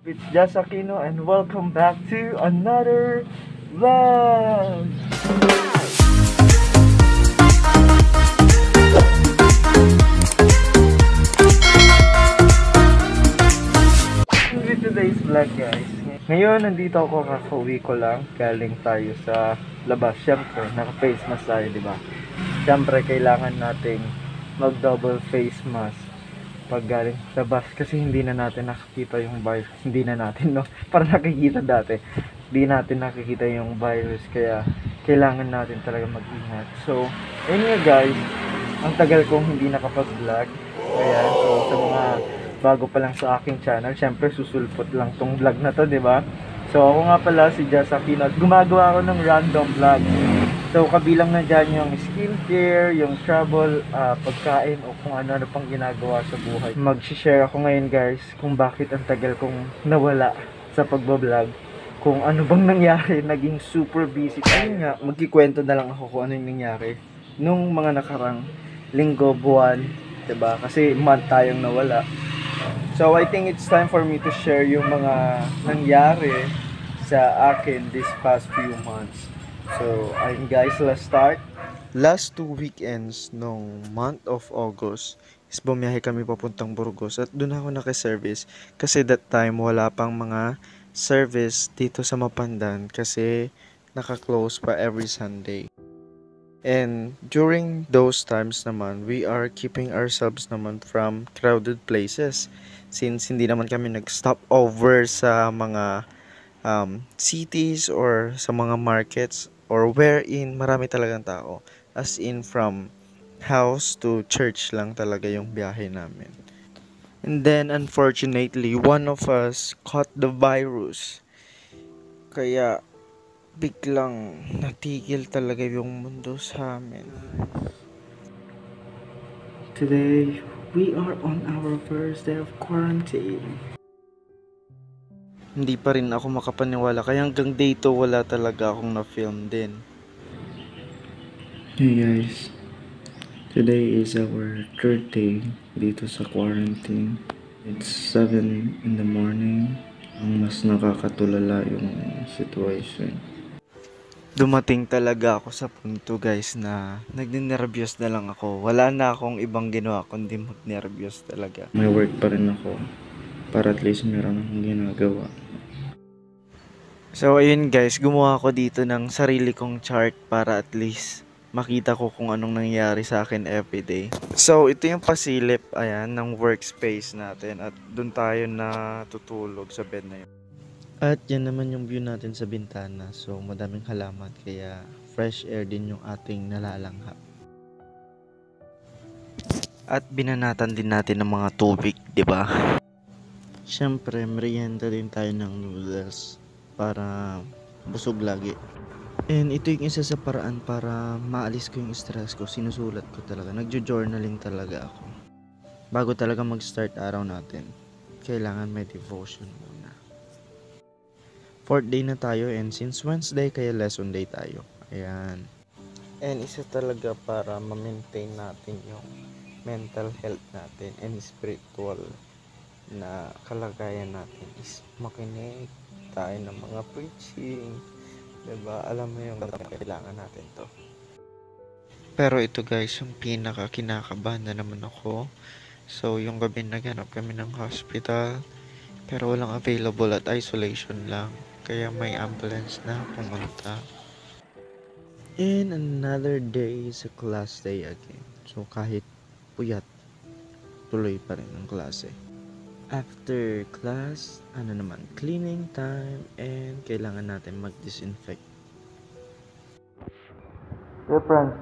It's Jess Aquino and welcome back to another vlog! With today's vlog guys, ngayon nandito ako, kakauwi ko lang, galing tayo sa labas. Siyempre, naka-face mask tayo, di ba? Siyempre, kailangan nating mag-double face mask pag galing sa bus kasi hindi na natin nakikita yung virus. Hindi na natin, no? Para nakikita dati. Hindi natin nakikita yung virus kaya kailangan natin talaga mag-ingat. So, anyway guys, ang tagal kong hindi nakapag-vlog. Kaya, so sa mga bago pa lang sa aking channel, syempre susulpot lang tong vlog na to, 'di ba? So, ako nga pala si Jess Aquino at gumagawa ako ng random vlog. So, kabilang na dyan yung skincare, yung travel, pagkain, o kung ano-ano pang ginagawa sa buhay. Mag-share ako ngayon guys kung bakit ang tagal kong nawala sa pagbablog. Kung ano bang nangyari, naging super busy. Ayun nga, magkikwento na lang ako kung ano yung nangyari nung mga nakarang linggo, buwan, 'di ba? Kasi month tayong nawala. So, I think it's time for me to share yung mga nangyari sa akin this past few months. So, ayun guys, let's start. Last 2 weekends nung month of August is bumiyahe kami papuntang Burgos at doon ako naka-service kasi that time wala pang mga service dito sa Mapandan kasi naka-close pa every Sunday. And during those times naman, we are keeping ourselves naman from crowded places since hindi naman kami nag-stop over sa mga cities or sa mga markets or wherein marami talagang tao. As in from house to church lang talaga yung biyahe namin. And then unfortunately, one of us caught the virus. Kaya biglang natigil talaga yung mundo sa amin. Today, we are on our first day of quarantine. Hindi pa rin ako makapaniwala kaya hanggang day 2 wala talaga akong na-film din. Hey guys, today is our third day dito sa quarantine. It's 7 in the morning. Ang mas nakakatulala yung situation. Dumating talaga ako sa punto guys na nagninervyos na lang ako. Wala na akong ibang ginawa kundi magnervyos talaga. May work pa rin ako para at least meron akong ginagawa. So ayun guys, gumawa ako dito ng sarili kong chart para at least makita ko kung anong nangyayari sa akin everyday. So ito yung pasilip, ayan, ng workspace natin at dun tayo natutulog sa bed na yun. At yan naman yung view natin sa bintana. So madaming halaman kaya fresh air din yung ating nalalanghap. At binanatan din natin ng mga tubig, 'di ba? Syempre, merienda din tayo ng noodles para busog lagi. And ito yung isa sa paraan para maalis ko yung stress ko. Sinusulat ko talaga. Nagjo-journaling talaga ako. Bago talaga mag-start araw natin, kailangan may devotion muna. 4th day na tayo and since Wednesday kaya lesson day tayo. Ayan. And isa talaga para ma-maintain natin yung mental health natin and spiritual na kalagayan natin is makinig tayo ng mga preaching, diba? Alam mo yung kailangan natin to. Pero ito guys, yung pinaka kinakabahan na naman ako. So yung gabi naghanap kami ng hospital pero walang available at isolation lang. Kaya may ambulance na pumunta. And another day is a class day again. So kahit puyat, tuloy pa rin ang klase. After class, cleaning time and kailangan natin mag-disinfect. Dear friends,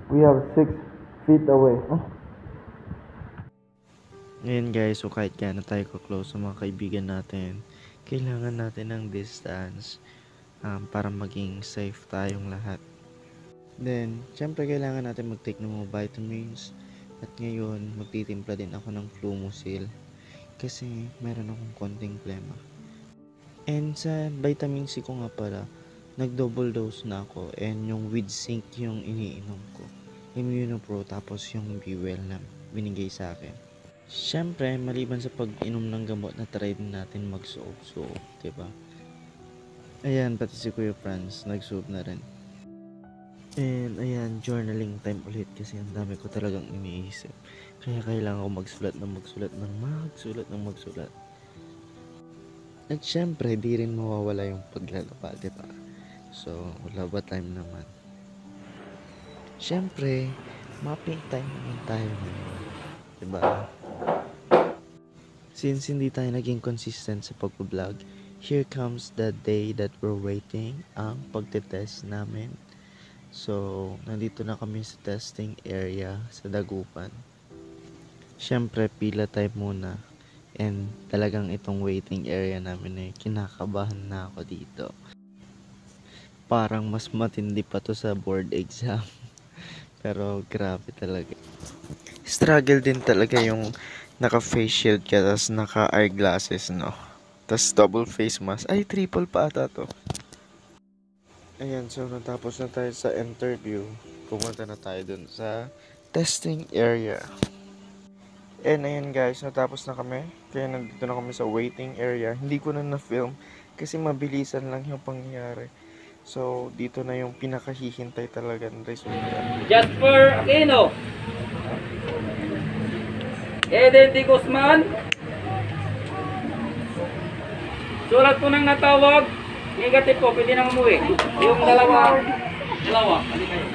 we are 6 feet away. Ngayon guys, so kahit gaano tayo ka-close sa mga kaibigan natin, kailangan natin ng distance para maging safe tayong lahat. Then, syempre kailangan natin mag-take ng mga vitamins. At ngayon, magtitimpla din ako ng Flumosil kasi meron akong konting plema. And sa vitamin C ko nga pala, nag-double dose na ako and yung with zinc yung iniinom ko. Immunopro tapos yung B-Well na binigay sa akin. Siyempre, maliban sa pag-inom ng gamot na try din natin magsuot-suot, diba? Ayan, pati si Kuya Franz, nagsuot na rin. And ayan, journaling time ulit kasi ang dami ko talagang iniisip. Kaya kailangan ko magsulat. At syempre, di rin mawawala yung paglalaba, diba? So, laba time naman. Syempre, mapping time naman tayo ngayon, diba? Since hindi tayo naging consistent sa pag-vlog, here comes the day that we're waiting, ang pagtetest namin. So, nandito na kami sa testing area sa Dagupan. Siyempre, pila tayo muna. And talagang itong waiting area namin kinakabahan na ako dito. Parang mas matindi pa to sa board exam. Pero grabe talaga. Struggle din talaga yung naka-face shield ka, tas naka-eyeglasses, no? Tas double face mask. Ay, triple pa ata to. Ayan, so natapos na tayo sa interview. Pumunta na tayo dun sa testing area. And ayan guys, natapos na kami. Kaya nandito na kami sa waiting area. Hindi ko na na-film kasi mabilisan lang yung pangyayari. So, dito na yung pinakahihintay talaga ng resulta. Jasper Aquino, Eden D. Guzman, sulat po ng natawag, negative po, pwede nang umuwi. Yung dalawa, hindi kayo.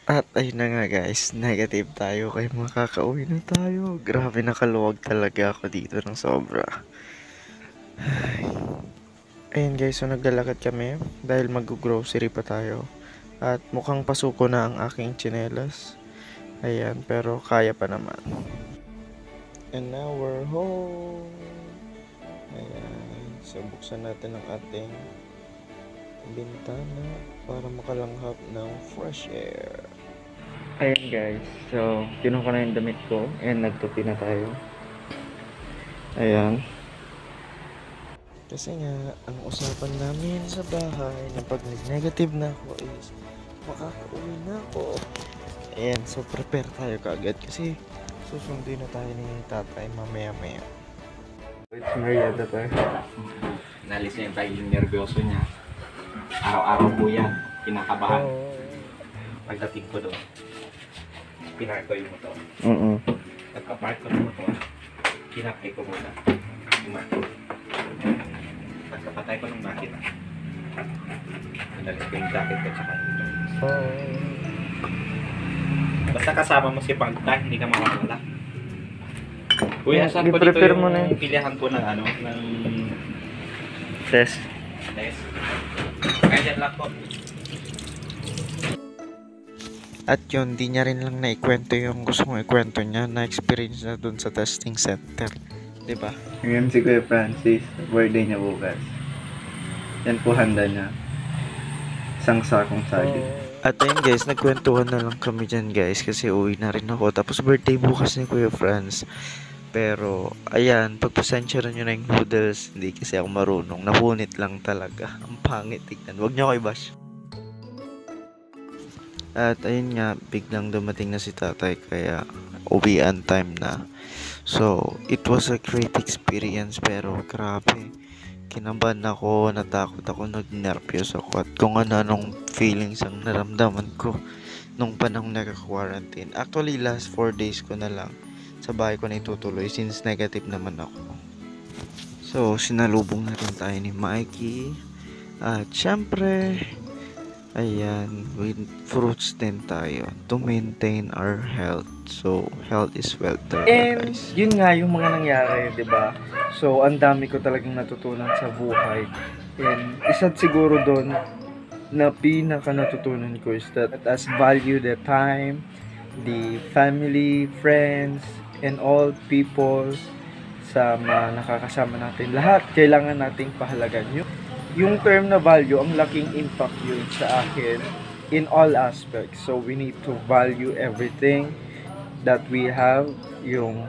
At ayun na nga guys, negative tayo kaya makakauwi na tayo. Grabe, nakaluwag talaga ako dito ng sobra. Ayun guys, so naglalakad kami dahil mag-grocery pa tayo. At mukhang pasuko na ang aking tsinelas. Ayan, pero kaya pa naman. And now we're home. Ayan, so buksan natin ang ating bintana para makalanghap ng fresh air. Ayan guys, so kinuha ko na yung damit ko and nagtupi na tayo. Ayan. Kasi nga, ang usapan namin sa bahay na pag nag-negative na ako is makakauwi na ako. Ayan, so prepare tayo kaagad kasi susunduin na tayo ni tatay mamaya-maya. It's merienda tayo. Nalis niya yung pagiging nervyoso niya. Araw-araw po yan, kinakabahan. Pagdating ko doon, pinark ko yung motor. Pagka-park ko yung motor, kinakay ko muna yung motor. Pagkapatay ko ng makina, nalis ko yung jacket ko tsaka yung motor. Basta kasama mo si Pagta, hindi ka mawawala. Kuya, saan ko dito yung pilihan ko ng ano, ng Test. test? Kaya dyan lang po. At yun, di niya rin lang naikwento yung gusto kong ikwento niya na experience na dun sa testing center. Diba? Ngayon si Kuya Francis, birthday niya bukas. Yan po handa niya. Isang sakong saging. At ayun guys, nagkwentuhan na lang kami dyan guys kasi uwi na rin ako. Tapos birthday bukas ni Kuya Franz. Pero ayan, pagpasensya nyo na yung noodles, hindi kasi ako marunong. Napunit lang talaga. Ang pangit tignan. Huwag nyo ako i-bash. At ayun nga, biglang dumating na si tatay kaya uwian time na. So, it was a great experience pero grabe. Kinabahan ako, natakot ako, nag-nervyos ako at kung ano-anong feelings ang naramdaman ko nung panahong nagka-quarantine. Actually, last 4 days ko na lang sa bahay ko na itutuloy since negative naman ako. So, sinalubong na rin tayo ni Mikey. At syempre, ayan, with fruits din tayo to maintain our health. So, health is wealth talaga, And guys. yun nga yung mga nangyari, 'di ba? So, ang dami ko talagang natutunan sa buhay. And isa siguro doon na pinaka natutunan ko is that as value the time, the family, friends, and all people sa mga nakakasama natin. Lahat kailangan nating pahalagan. Yung term na value, ang laking impact yun sa akin in all aspects. So, we need to value everything that we have, yung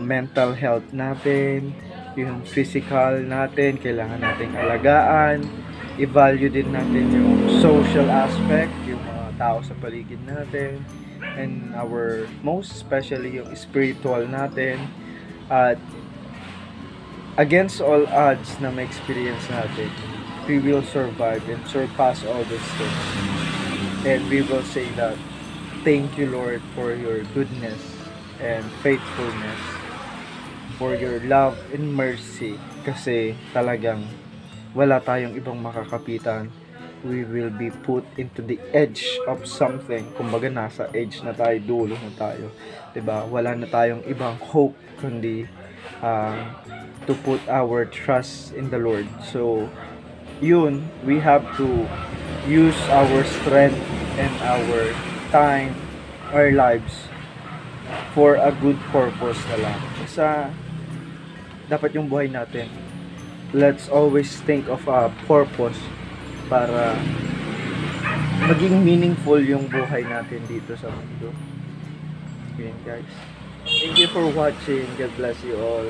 mental health natin, yung physical natin, kailangan nating alagaan, i-value din natin yung social aspect, yung mga tao sa paligid natin, and our most especially yung spiritual natin, at against all odds na may experience natin, we will survive and surpass all these things. And we will say that, thank you Lord for your goodness and faithfulness, for your love and mercy, kasi talagang wala tayong ibang makakapitan. We will be put into the edge of something. Kumbaga nasa edge na tayo, dulo na tayo, 'di ba? Wala na tayong ibang hope kundi to put our trust in the Lord. So yun, we have to use our strength and our time, our lives for a good purpose na lang. Sa dapat yung buhay natin, let's always think of a purpose para maging meaningful yung buhay natin dito sa mundo. Okay guys, thank you for watching. God bless you all.